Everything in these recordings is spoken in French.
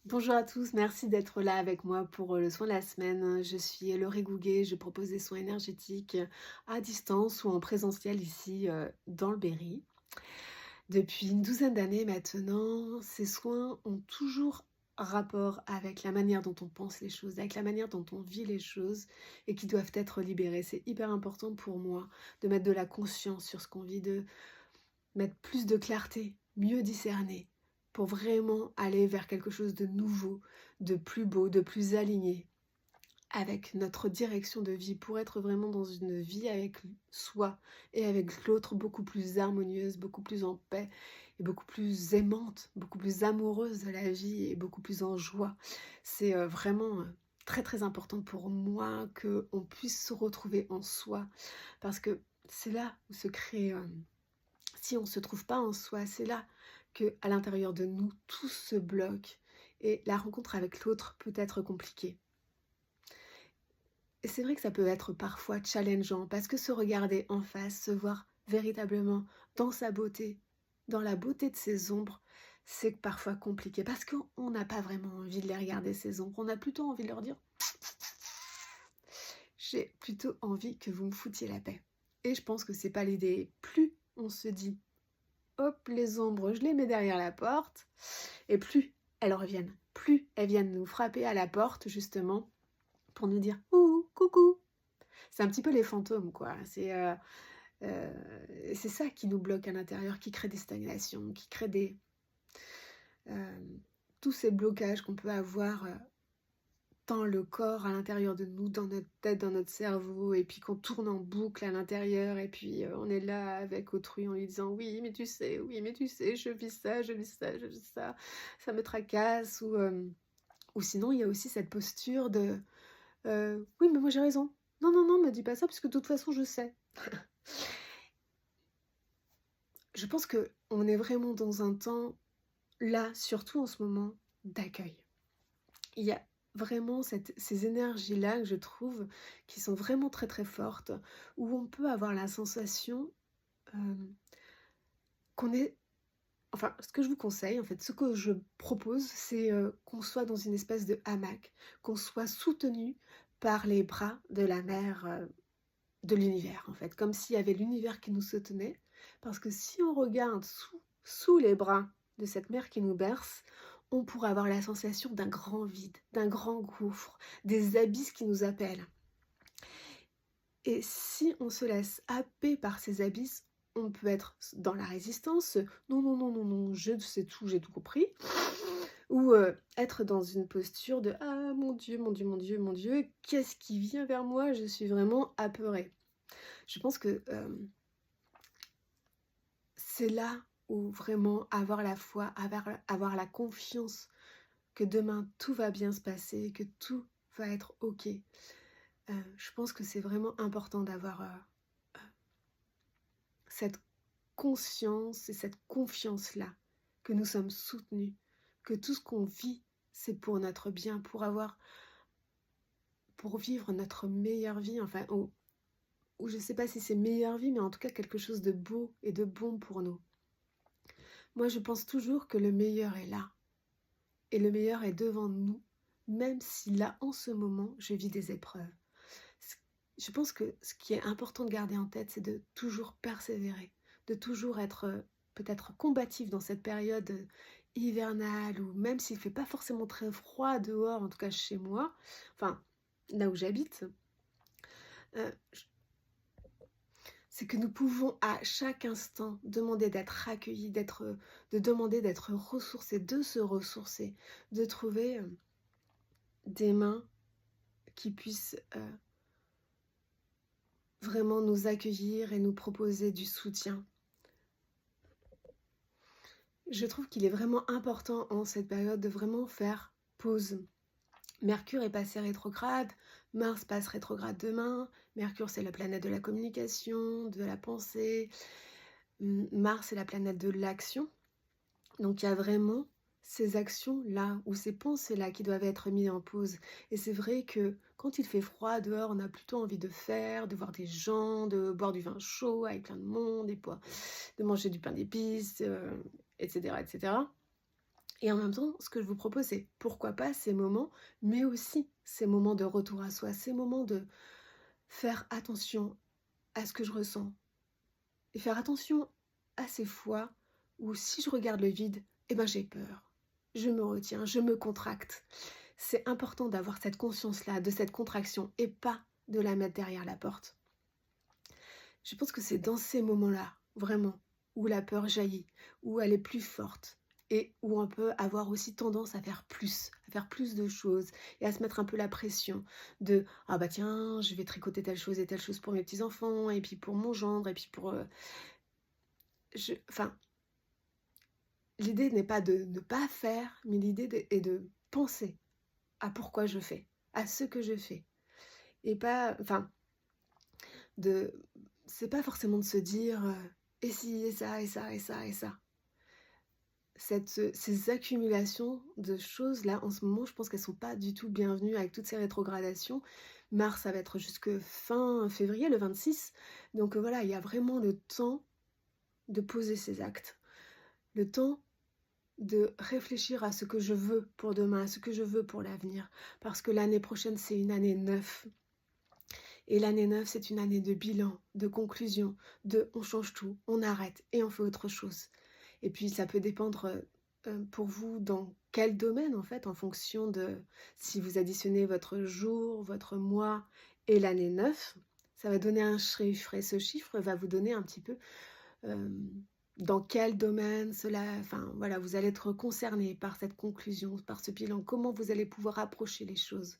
Bonjour à tous, merci d'être là avec moi pour le soin de la semaine. Je suis Laurie Gouguet, je propose des soins énergétiques à distance ou en présentiel ici dans le Berry. Depuis une douzaine d'années maintenant, ces soins ont toujours rapport avec la manière dont on pense les choses, avec la manière dont on vit les choses et qui doivent être libérées. C'est hyper important pour moi de mettre de la conscience sur ce qu'on vit, de mettre plus de clarté, mieux discerner, pour vraiment aller vers quelque chose de nouveau, de plus beau, de plus aligné avec notre direction de vie, pour être vraiment dans une vie avec soi et avec l'autre beaucoup plus harmonieuse, beaucoup plus en paix et beaucoup plus aimante, beaucoup plus amoureuse de la vie et beaucoup plus en joie. C'est vraiment très très important pour moi qu'on puisse se retrouver en soi, parce que c'est là où se crée si on ne se trouve pas en soi, c'est là que, à l'intérieur de nous, tout se bloque et la rencontre avec l'autre peut être compliquée. Et c'est vrai que ça peut être parfois challengeant parce que se regarder en face, se voir véritablement dans sa beauté, dans la beauté de ses ombres, c'est parfois compliqué parce qu'on n'a pas vraiment envie de les regarder, ces ombres. On a plutôt envie de leur dire: j'ai plutôt envie que vous me foutiez la paix. Et je pense que c'est pas l'idée. Plus on se dit: hop, les ombres, je les mets derrière la porte, et plus elles reviennent, plus elles viennent nous frapper à la porte, justement, pour nous dire ouh, coucou. C'est un petit peu les fantômes, quoi. C'est ça qui nous bloque à l'intérieur, qui crée des stagnations, qui crée euh, tous ces blocages qu'on peut avoir dans le corps, à l'intérieur de nous, dans notre tête, dans notre cerveau, et puis qu'on tourne en boucle à l'intérieur, et puis on est là avec autrui en lui disant oui, mais tu sais, je vis ça, je vis ça, je vis ça, ça me tracasse, ou sinon il y a aussi cette posture de oui, mais moi j'ai raison. Non, non, non, me dis pas ça, parce que de toute façon je sais. Je pense que on est vraiment dans un temps, là, surtout en ce moment, d'accueil. Il y a vraiment ces énergies-là que je trouve qui sont vraiment très très fortes, où on peut avoir la sensation euh, qu'on est... Enfin, ce que je vous conseille, en fait, ce que je propose, c'est qu'on soit dans une espèce de hamac, qu'on soit soutenu par les bras de la mère de l'univers, en fait, comme s'il y avait l'univers qui nous soutenait, parce que si on regarde sous les bras de cette mère qui nous berce, on pourrait avoir la sensation d'un grand vide, d'un grand gouffre, des abysses qui nous appellent. Et si on se laisse happer par ces abysses, on peut être dans la résistance, non, non, non, non, non, je sais tout, j'ai tout compris, ou être dans une posture de ah mon Dieu, mon Dieu, mon Dieu, mon Dieu, qu'est-ce qui vient vers moi? Je suis vraiment apeurée. Je pense que c'est là où vraiment avoir la foi, avoir la confiance que demain tout va bien se passer, que tout va être ok. Je pense que c'est vraiment important d'avoir cette conscience et cette confiance-là, que nous sommes soutenus, que tout ce qu'on vit, c'est pour notre bien, pour vivre notre meilleure vie, enfin, ou je ne sais pas si c'est meilleure vie, mais en tout cas quelque chose de beau et de bon pour nous. Moi, je pense toujours que le meilleur est là. Et le meilleur est devant nous, même si là, en ce moment, je vis des épreuves. Je pense que ce qui est important de garder en tête, c'est de toujours persévérer, de toujours être peut-être combatif dans cette période hivernale, ou même s'il ne fait pas forcément très froid dehors, en tout cas chez moi, enfin, là où j'habite, euh, c'est que nous pouvons à chaque instant demander d'être accueillis, de demander d'être ressourcés, de se ressourcer, de trouver des mains qui puissent vraiment nous accueillir et nous proposer du soutien. Je trouve qu'il est vraiment important en cette période de vraiment faire pause. Mercure est passé rétrograde, Mars passe rétrograde demain. Mercure, c'est la planète de la communication, de la pensée. Mars, c'est la planète de l'action. Donc il y a vraiment ces actions-là ou ces pensées-là qui doivent être mises en pause. Et c'est vrai que quand il fait froid dehors, on a plutôt envie de faire, de voir des gens, de boire du vin chaud avec plein de monde, de manger du pain d'épices, etc., etc. Et en même temps, ce que je vous propose, c'est pourquoi pas ces moments, mais aussi ces moments de retour à soi, ces moments de faire attention à ce que je ressens et faire attention à ces fois où si je regarde le vide, eh ben j'ai peur. Je me retiens, je me contracte. C'est important d'avoir cette conscience-là, de cette contraction et pas de la mettre derrière la porte. Je pense que c'est dans ces moments-là, vraiment, où la peur jaillit, où elle est plus forte et où on peut avoir aussi tendance à faire plus de choses et à se mettre un peu la pression de ah bah tiens, je vais tricoter telle chose et telle chose pour mes petits-enfants et puis pour mon gendre et puis pour enfin, l'idée n'est pas de ne pas faire, mais est de penser à pourquoi je fais, à ce que je fais et pas enfin de c'est pas forcément de se dire et si et ça et ça et ça et ça. Ces accumulations de choses là en ce moment, je pense qu'elles sont pas du tout bienvenues avec toutes ces rétrogradations. Mars, ça va être jusque fin février, le 26. Donc voilà, il y a vraiment le temps de poser ses actes, le temps de réfléchir à ce que je veux pour demain, à ce que je veux pour l'avenir. Parce que l'année prochaine, c'est une année 9. Et l'année 9, c'est une année de bilan, de conclusion, de on change tout, on arrête et on fait autre chose. Et puis ça peut dépendre pour vous dans quel domaine en fait, en fonction de si vous additionnez votre jour, votre mois et l'année 9, ça va donner un chiffre et ce chiffre va vous donner un petit peu dans quel domaine cela, enfin voilà, vous allez être concerné par cette conclusion, par ce bilan, comment vous allez pouvoir approcher les choses.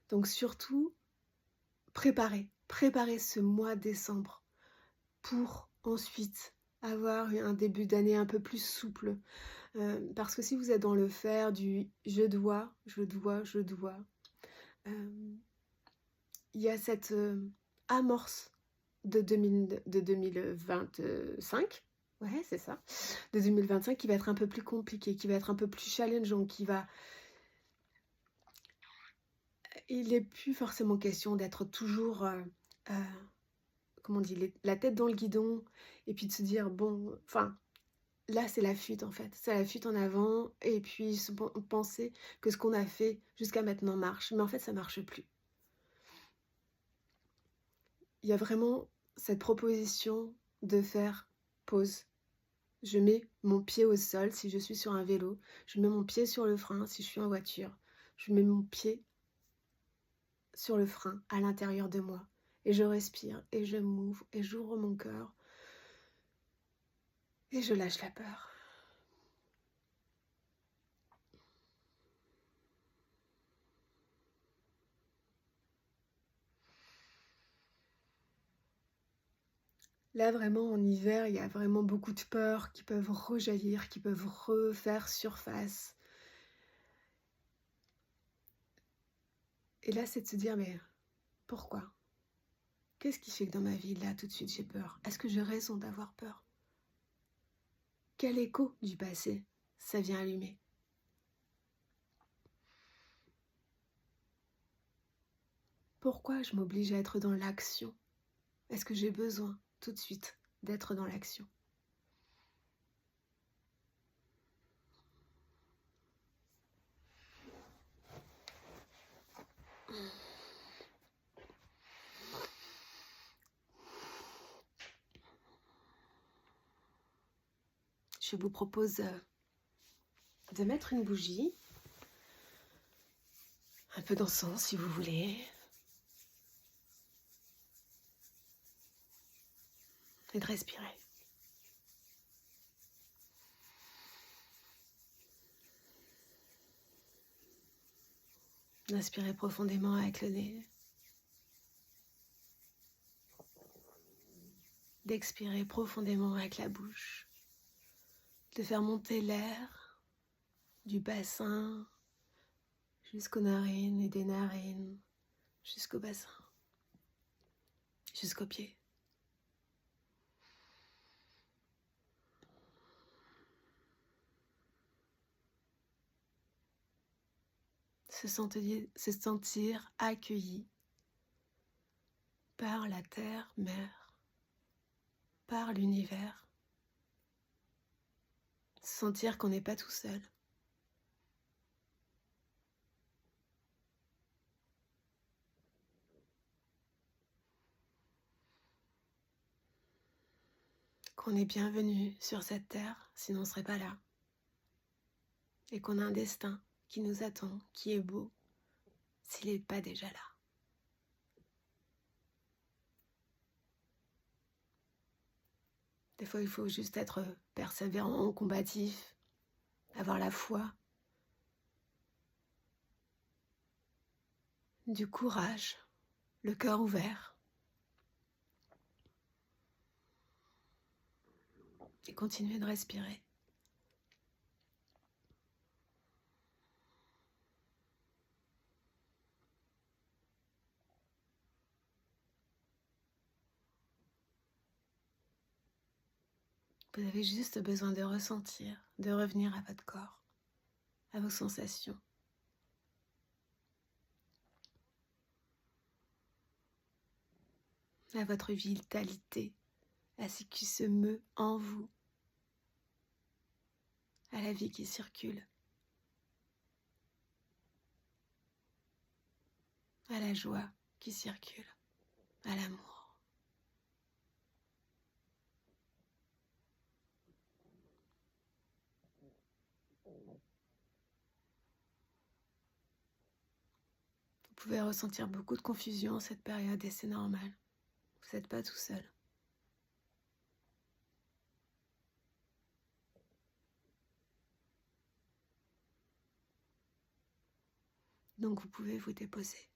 Donc surtout, préparez ce mois de décembre pour ensuite avoir un début d'année un peu plus souple. Parce que si vous êtes dans le faire du je dois, il y a cette amorce de 2025, ouais c'est ça, de 2025 qui va être un peu plus compliqué, qui va être un peu plus challengeant, il n'est plus forcément question d'être toujours comment on dit, la tête dans le guidon, et puis de se dire, bon, enfin, là, c'est la fuite, en fait. C'est la fuite en avant, et puis penser que ce qu'on a fait jusqu'à maintenant marche. Mais en fait, ça marche plus. Il y a vraiment cette proposition de faire pause. Je mets mon pied au sol si je suis sur un vélo. Je mets mon pied sur le frein si je suis en voiture. Je mets mon pied sur le frein à l'intérieur de moi. Et je respire, et je m'ouvre, et j'ouvre mon cœur. Et je lâche la peur. Là, vraiment, en hiver, il y a vraiment beaucoup de peurs qui peuvent rejaillir, qui peuvent refaire surface. Et là, c'est de se dire, mais pourquoi? Qu'est-ce qui fait que dans ma vie, là, tout de suite, j'ai peur? Est-ce que j'ai raison d'avoir peur? Quel écho du passé ça vient allumer? Pourquoi je m'oblige à être dans l'action? Est-ce que j'ai besoin, tout de suite, d'être dans l'action? Je vous propose de mettre une bougie, un peu d'encens si vous voulez, et de respirer. Inspirez profondément avec le nez. D'expirer profondément avec la bouche. De faire monter l'air du bassin jusqu'aux narines et des narines jusqu'au bassin, jusqu'aux pieds. Se sentir accueilli par la terre-mère, par l'univers. sentir qu'on n'est pas tout seul. Qu'on est bienvenu sur cette terre, sinon on ne serait pas là. Et qu'on a un destin qui nous attend, qui est beau, s'il n'est pas déjà là. Des fois, il faut juste être persévérant, combatif, avoir la foi, du courage, le cœur ouvert et continuer de respirer. Vous avez juste besoin de ressentir, de revenir à votre corps, à vos sensations. À votre vitalité, à ce qui se meut en vous, à la vie qui circule, à la joie qui circule, à l'amour. Vous pouvez ressentir beaucoup de confusion en cette période et c'est normal. Vous n'êtes pas tout seul. Donc vous pouvez vous déposer.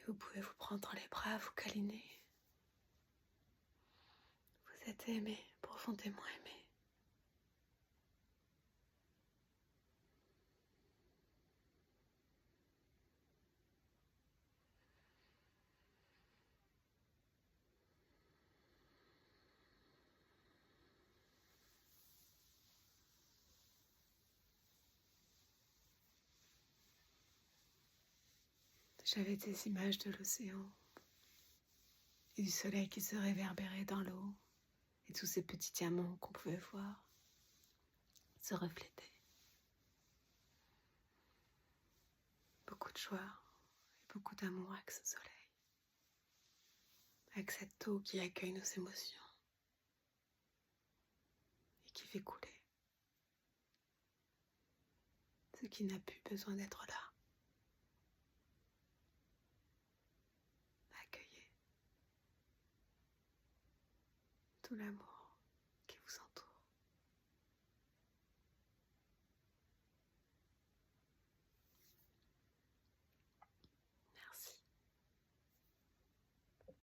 Et vous pouvez vous prendre dans les bras, vous câliner. Vous êtes aimé, profondément aimé. J'avais des images de l'océan et du soleil qui se réverbérait dans l'eau et tous ces petits diamants qu'on pouvait voir se refléter. Beaucoup de joie et beaucoup d'amour avec ce soleil, avec cette eau qui accueille nos émotions et qui fait couler ce qui n'a plus besoin d'être là. Accueillez tout l'amour.